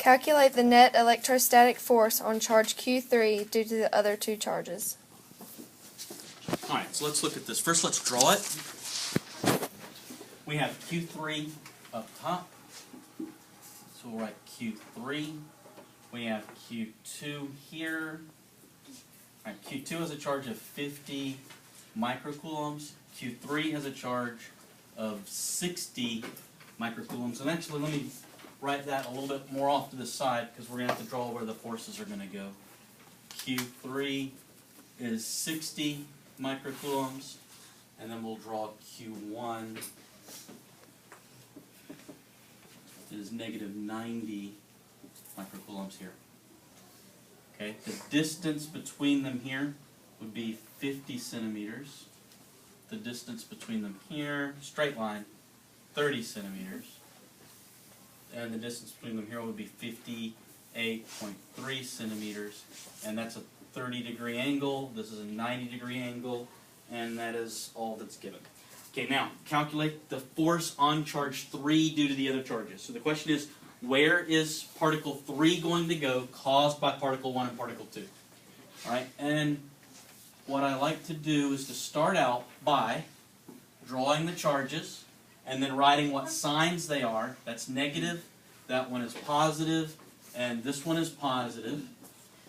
Calculate the net electrostatic force on charge Q3 due to the other two charges. Alright, so let's look at this. First, let's draw it. We have Q3 up top. So we'll write Q3. We have Q2 here. Alright, Q2 has a charge of 50 microcoulombs. Q3 has a charge of 60 microcoulombs. And actually, let me write that a little bit more off to the side because we're going to have to draw where the forces are going to go. Q3 is 60 microcoulombs, and then we'll draw Q1 is negative 90 microcoulombs here. Okay, the distance between them here would be 50 centimeters. The distance between them here, straight line, 30 centimeters. And the distance between them here would be 58.3 centimeters. And that's a 30-degree angle. This is a 90-degree angle. And that is all that's given. Okay, now, calculate the force on charge 3 due to the other charges. So the question is, where is particle 3 going to go caused by particle 1 and particle 2? All right, and what I like to do is to start out by drawing the charges and then writing what signs they are. That's negative, that one is positive, and this one is positive.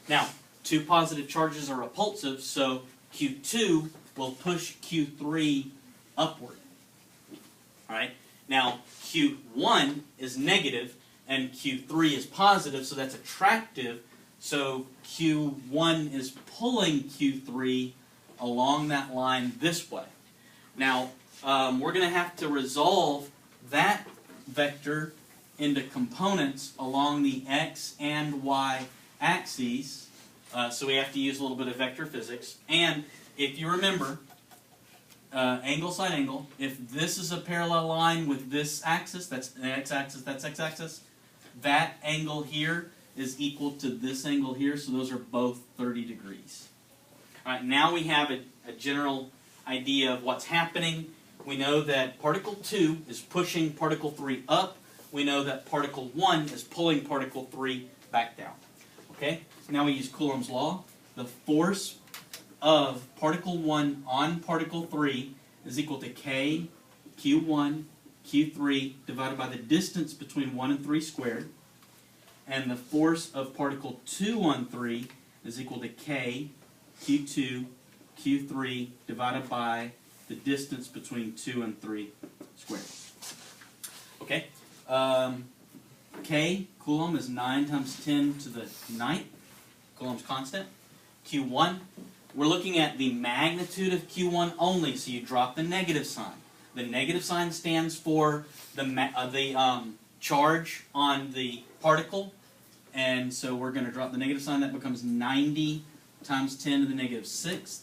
Now, two positive charges are repulsive, so Q2 will push Q3 upward. All right. Now, Q1 is negative, and Q3 is positive, so that's attractive. So Q1 is pulling Q3 along that line this way. Now, we're going to have to resolve that vector into components along the x and y axes. So we have to use a little bit of vector physics. And if you remember, angle side angle, if this is a parallel line with this axis, that's the x-axis, that's x-axis, that angle here is equal to this angle here, so those are both 30 degrees. All right, now we have a general idea of what's happening. We know that particle 2 is pushing particle 3 up. We know that particle 1 is pulling particle 3 back down. Okay, now we use Coulomb's law. The force of particle 1 on particle 3 is equal to K, Q1, Q3 divided by the distance between 1 and 3 squared. And the force of particle 2 on 3 is equal to K, Q2, Q3 divided by the distance between 2 and 3 squared. Okay, K, Coulomb, is 9 times 10 to the 9th. Coulomb's constant. Q1, we're looking at the magnitude of Q1 only, so you drop the negative sign. The negative sign stands for the charge on the particle, and so we're going to drop the negative sign. That becomes 90 times 10 to the negative 6th,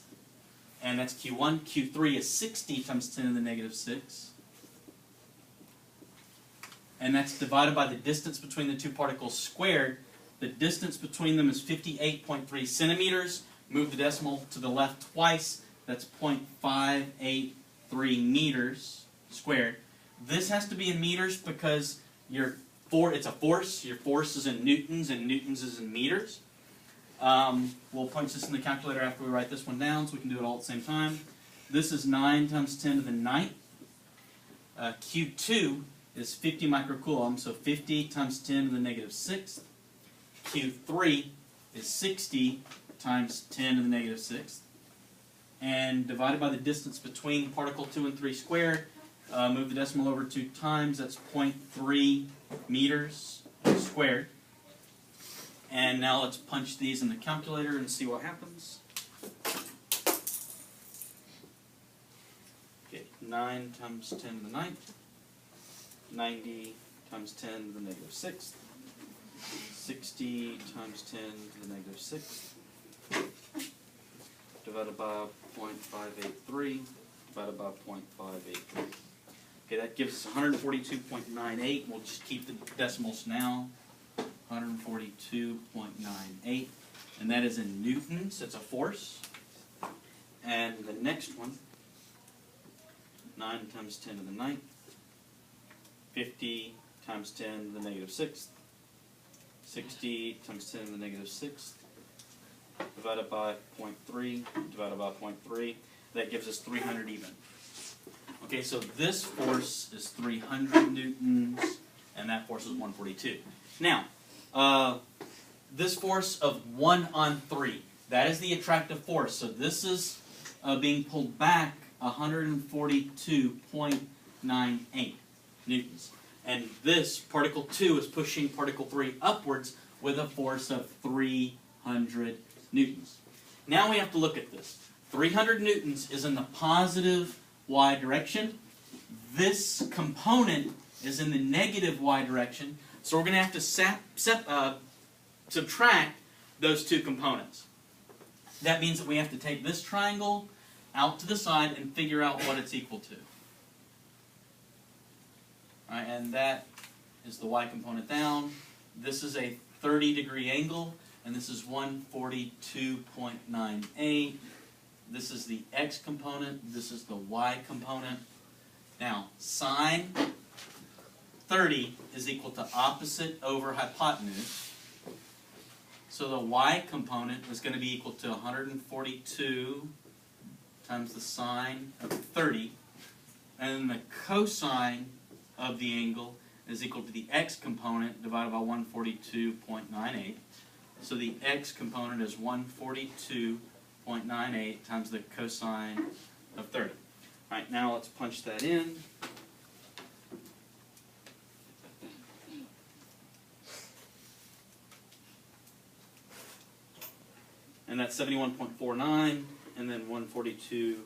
and that's Q1. Q3 is 60 times 10 to the negative 6, and that's divided by the distance between the two particles squared. The distance between them is 58.3 centimeters. Move the decimal to the left twice. That's 0.583 meters squared. This has to be in meters because it's a force. Your force is in newtons, and newtons is in meters. We'll punch this in the calculator after we write this one down, so we can do it all at the same time. This is 9 times 10 to the 9th. Q2 is 50 microcoulombs, so 50 times 10 to the negative 6th. Q3 is 60 times 10 to the negative 6th. And divided by the distance between particle 2 and 3 squared, move the decimal over 2 times, that's 0.3 meters squared. And now let's punch these in the calculator and see what happens. Okay, 9 times 10 to the 9th, 90 times 10 to the negative 6th, 60 times 10 to the negative 6th, divided by 0.583, divided by 0.583. Okay, that gives us 142.98. We'll just keep the decimals now. 142.98. And that is in newtons. It's a force. And the next one, 9 times 10 to the 9th, 50 times 10 to the negative 6th, 60 times 10 to the negative 6th divided by 0.3 divided by 0.3. That gives us 300 even. Okay, so this force is 300 newtons, and that force is 142. Now, this force of 1 on 3, that is the attractive force. So this is being pulled back 142.98 newtons. And this, particle 2, is pushing particle 3 upwards with a force of 300 newtons. Now we have to look at this. 300 newtons is in the positive y direction. This component is in the negative y direction. So we're going to have to subtract those two components. That means that we have to take this triangle out to the side and figure out what it's equal to. All right, and that is the y component down. This is a 30-degree angle, and this is 142.98. This is the x component. This is the y component. Now, sine 30 is equal to opposite over hypotenuse. So the y component is going to be equal to 142 times the sine of 30. And then the cosine of the angle is equal to the x component divided by 142.98. So the x component is 142.98 times the cosine of 30. All right, now let's punch that in. And that's 71.49, and then 142,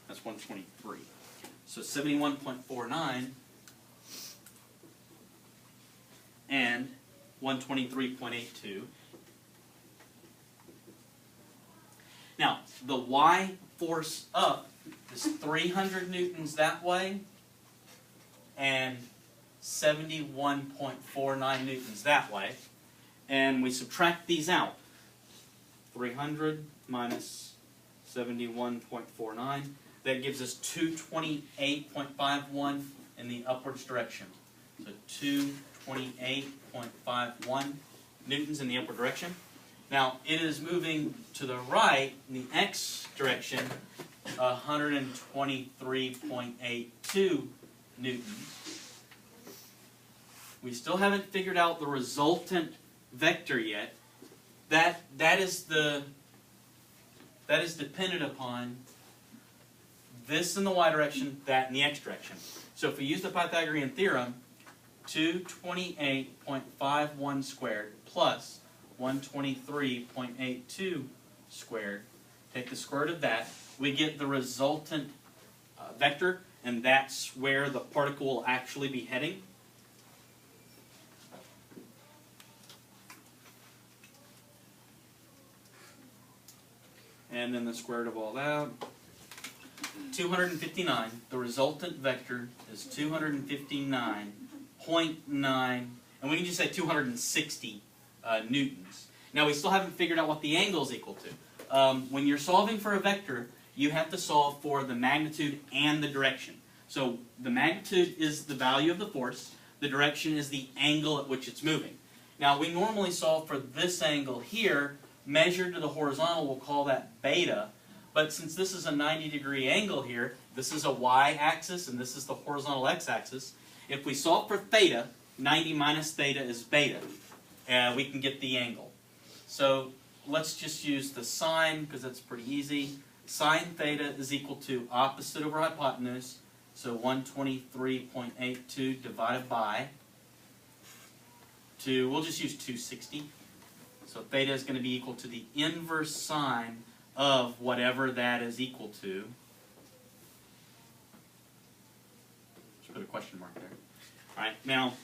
that's 123. So 71.49 and 123.82. Now, the y force up is 300 newtons that way and 71.49 newtons that way. And we subtract these out. 300 minus 71.49. That gives us 228.51 in the upwards direction. So 228.51 newtons in the upward direction. Now, it is moving to the right in the x direction, 123.82 newtons. We still haven't figured out the resultant vector yet. That is dependent upon this in the y direction, that in the x direction. So if we use the Pythagorean theorem, 228.51 squared plus 123.82 squared, take the square root of that, we get the resultant vector, and that's where the particle will actually be heading. And then the square root of all that. 259, the resultant vector is 259.9, and we can just say 260 newtons. Now we still haven't figured out what the angle is equal to. When you're solving for a vector, you have to solve for the magnitude and the direction. So the magnitude is the value of the force, the direction is the angle at which it's moving. Now we normally solve for this angle here, measured to the horizontal, we'll call that beta. But since this is a 90-degree angle here, this is a y-axis and this is the horizontal x-axis. If we solve for theta, 90 minus theta is beta. We can get the angle. So let's just use the sine because that's pretty easy. Sine theta is equal to opposite over hypotenuse. So 123.82 divided by 2. We'll just use 260. So theta is going to be equal to the inverse sine of whatever that is equal to. Just put a question mark there. All right, now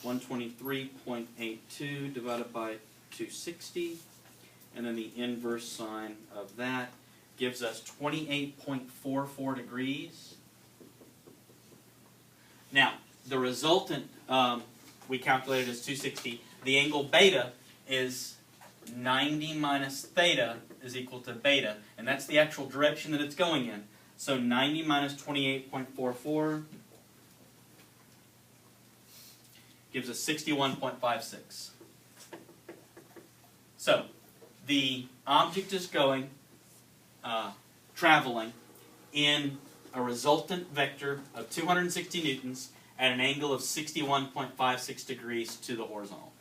123.82 divided by 260, and then the inverse sine of that gives us 28.44 degrees. Now, the resultant we calculated as 260. The angle beta is 90 minus theta is equal to beta, and that's the actual direction that it's going in. So 90 minus 28.44 gives us 61.56. So, the object is going, traveling in a resultant vector of 260 newtons at an angle of 61.56 degrees to the horizontal.